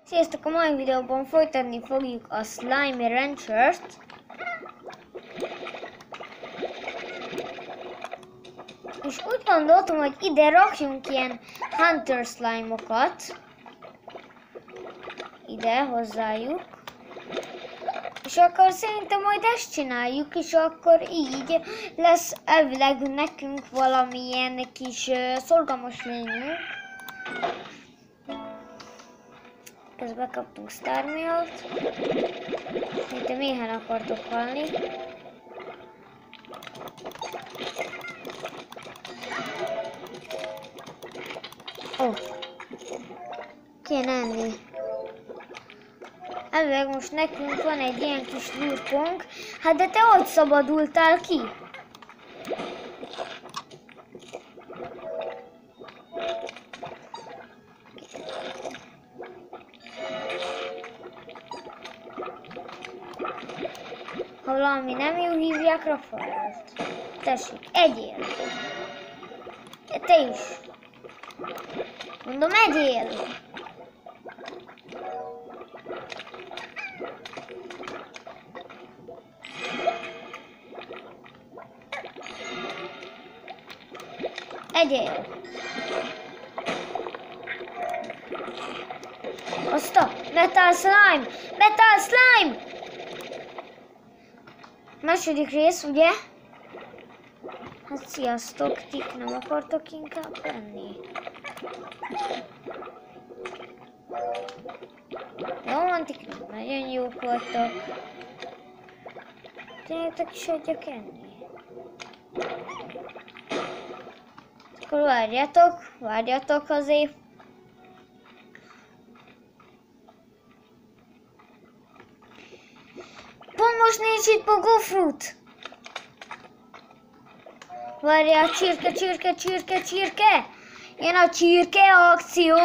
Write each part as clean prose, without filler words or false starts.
Sziasztok! A mai videóban folytatni fogjuk a Slime Ranchert. És úgy gondoltam, hogy ide rakjunk ilyen Hunter Slime-okat. Ide hozzájuk. És akkor szerintem majd ezt csináljuk, és akkor így lesz elvileg nekünk valamilyen kis szorgalmas lényünk. Közben kaptunk Star Mail-t. Itt méhen akartok halni. Ó, kéne enni. Elvileg most nekünk van egy ilyen kis lurkunk. Hát de te hogy szabadultál ki? Ha valami nem jó, hívják Rafaelt. Tessék, egyél. Te is. Mondom, egyél. Egyél. Aztán, Metal Slime! Metal Slime! Második rész, ugye? Hát sziasztok, tik nem akartok inkább lenni. Jó van, tik nem, nagyon jók voltak. Tényleg is adjak enni. Akkor várjatok azért. Pont most nincs itt pogófrut. Várjál, csirke! Jön a csirke akció!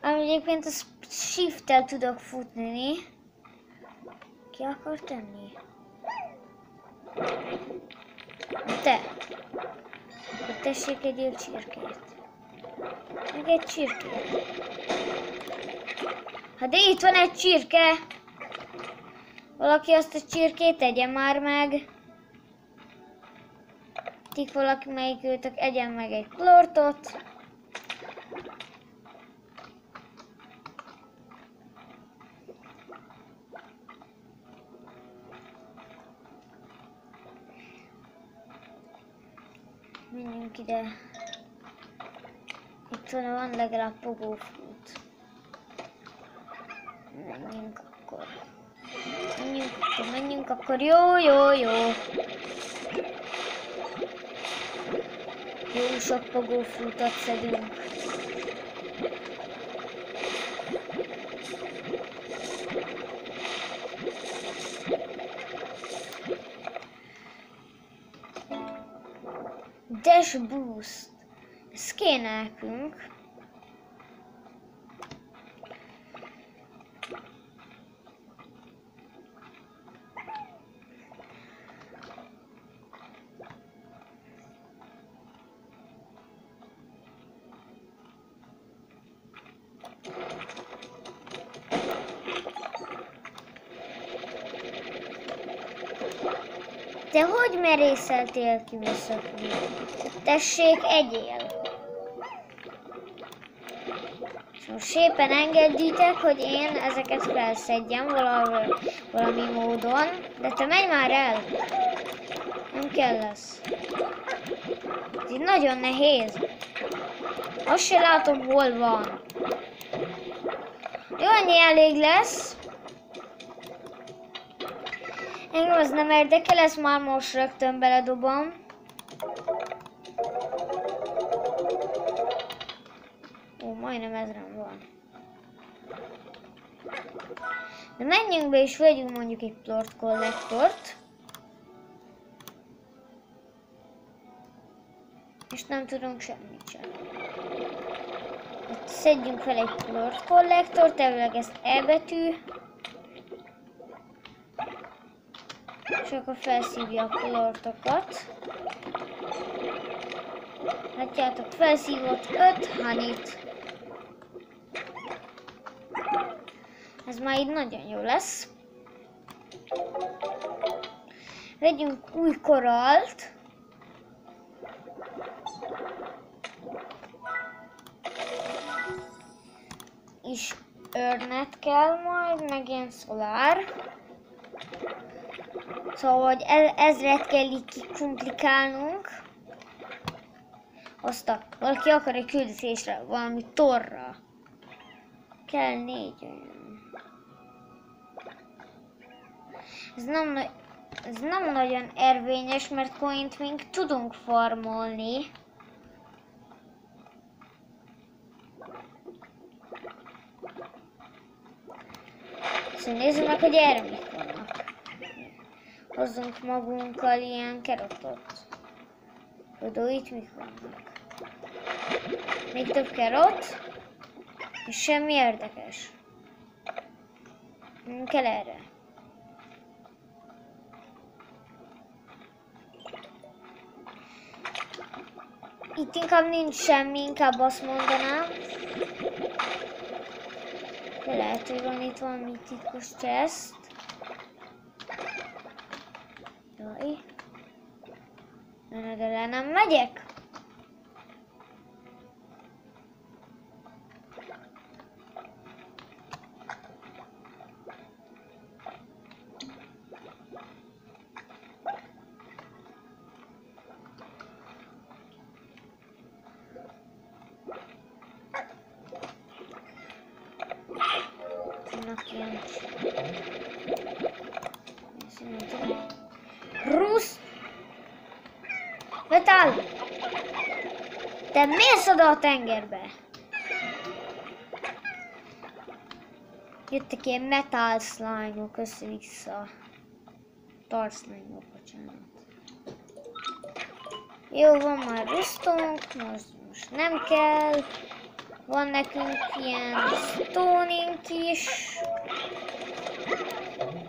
Egyébként a shift-tel tudok futni. Ki akar tenni? Te! Tessék egy csirkét. Meg egy csirkét. Hát de itt van egy csirke! Valaki azt a csirkét tegye már meg. Tik valaki melyikőtök egyen meg egy plortot. Menjünk ide. Itt van legalább pogófrút. Menjünk akkor. Jó. Jó sok pogófrutot szedünk. Dash Boost. Ez kéne nekünk. Te hogy merészeltél kiszökni? Tessék, egyél! És most szépen engedjétek, hogy én ezeket felszedjem valami módon. De te menj már el! Nem kell lesz. Ez így nagyon nehéz. Azt se látom, hol van. Jó, annyi elég lesz. Engem az nem érdekel, ezt már most rögtön beledobom. Ó, majdnem ezren van. De menjünk be és vegyünk mondjuk egy plort kollektort. És nem tudunk semmit sem. Szedjünk fel egy plort kollektort, elvileg ezt E betű. És akkor felszívja a plortokat. Látjátok, felszívott 5 honeyt. Ez már így nagyon jó lesz. Vegyünk új koralt. És örnet kell majd, meg ilyen szolár. Szóval, hogy ezret kell így kikomplikálnunk. Aztán valaki akar egy küldetésre, valami torra. Kell 4 olyan. Ez nem nagyon érvényes, mert coint még tudunk farmolni. Szóval nézzük meg, hogy erre mik vannak. Hozzunk magunkkal ilyen kerotot. Tudod, itt mik vannak. Még több kerot. És semmi érdekes. Nem kell erre. Itt inkább nincs semmi, inkább azt mondanám. De lehet, hogy van itt valami titkos chest. Jaj. De le nem megyek. Vannak ilyen... Rusz! Metál! Te mész oda a tengerbe? Jöttek ilyen metal slime-ok össze-vissza. Tar slime-ok, bocsánat. Jó, van már rusztunk, most nem kell. Van nekünk ilyen stonink is.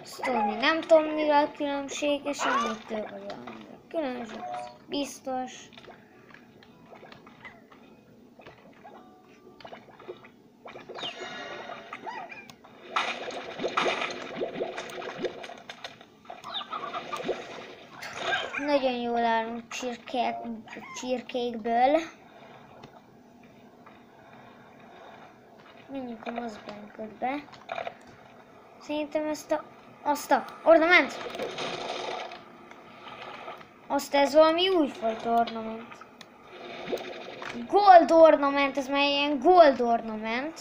Stony nem tudom mivel különbséges, amitől vagy valamivel különbség, biztos. Nagyon jól állunk csirkékből. Menjünk a mozgónködbe. Szerintem ornament! Azt ez valami újfajta ornament. Gold ornament, ez már ilyen gold ornament.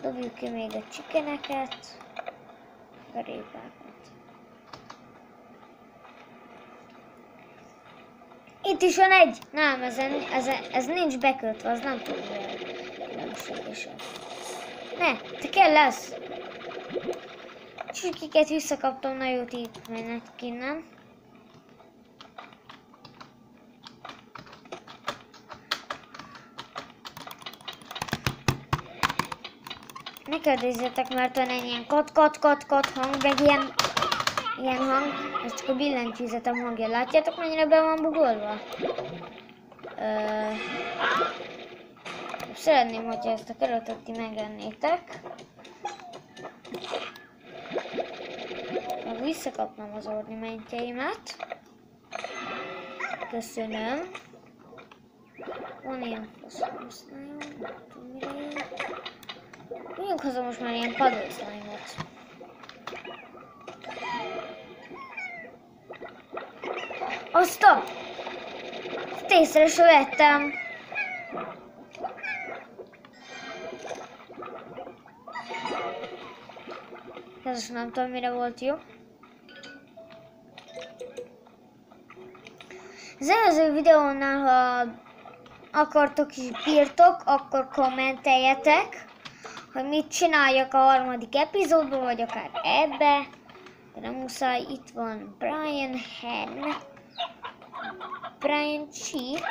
Dobjuk ki még a chickeneket. A répákat. Itt is van egy! Nem, ez nincs bekötve, az nem tudom mivel különbségesen. Ne, te kell lesz! Csirkéket visszakaptam, na jót így mennek innen. Ne kérdezzétek, mert van egy ilyen kat hang, meg ilyen hang, ez csak a billentyűzetem hangja. Látjátok, mennyire be van bugolva? Szeretném, hogyha ezt a keretet ti megennétek. Meg visszakapnom az ornamentjeimet. Köszönöm. Van ilyen faszom, nem tudom mire jön. Vigyünk haza most már ilyen puddle slime-ot. Azt észre se vettem. Ez nem tudom mire volt jó. Az előző videónál, ha akartok és bírtok, akkor kommenteljetek, hogy mit csináljak a harmadik epizódban, vagy akár ebbe. De nem muszáj, itt van Brian Hen, Brian Cheek.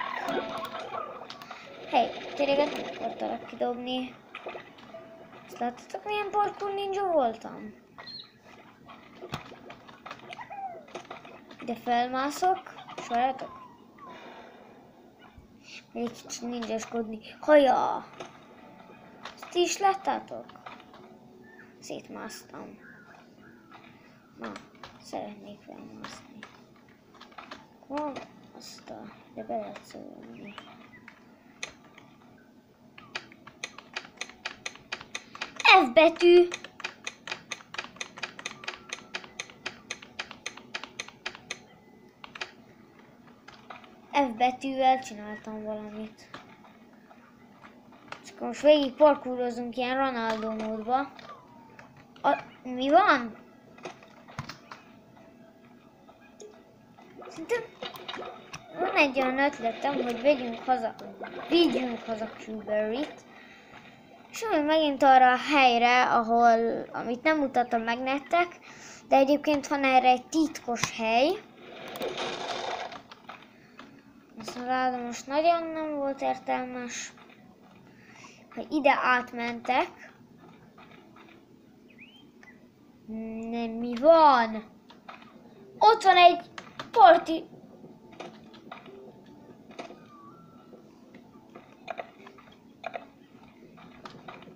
Hey, tényleg nem akartalak kidobni. Ezt láttatok, milyen parkour ninja voltam? Ide felmászok, és várjátok. egy kicsit ninjaskodni. Haja! Ezt ti is láttátok? Szétmásztam. Na, szeretnék felmászni. Van azt a... de be lehet szólni. F betű! F betűvel csináltam valamit. És akkor most végig parkourozunk ilyen Ronaldo módba. Mi van? Szerintem van egy olyan ötletem, hogy vigyünk haza Q-Berry-t. És megint arra a helyre, amit nem mutattam meg nektek, de egyébként van erre egy titkos hely. Azt mondom, de most nagyon nem volt értelmes, hogy ide átmentek. Nem, mi van? Ott van egy parti.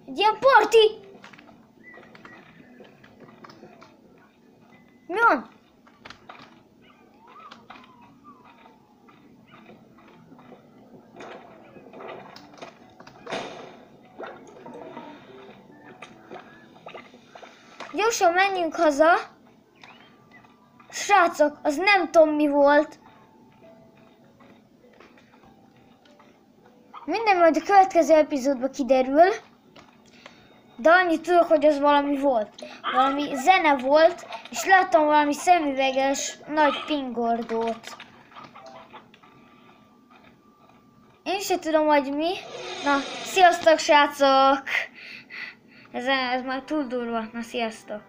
Egy ilyen parti. Mi van? Gyorsan menjünk haza. Srácok, az nem tudom mi volt. Minden majd a következő epizódban kiderül. De annyit tudok, hogy az valami volt. Valami zene volt, és láttam valami szemüveges nagy pingordót. Én sem tudom, hogy mi. Na, sziasztok, srácok! Ez már túl durva. Na, sziasztok!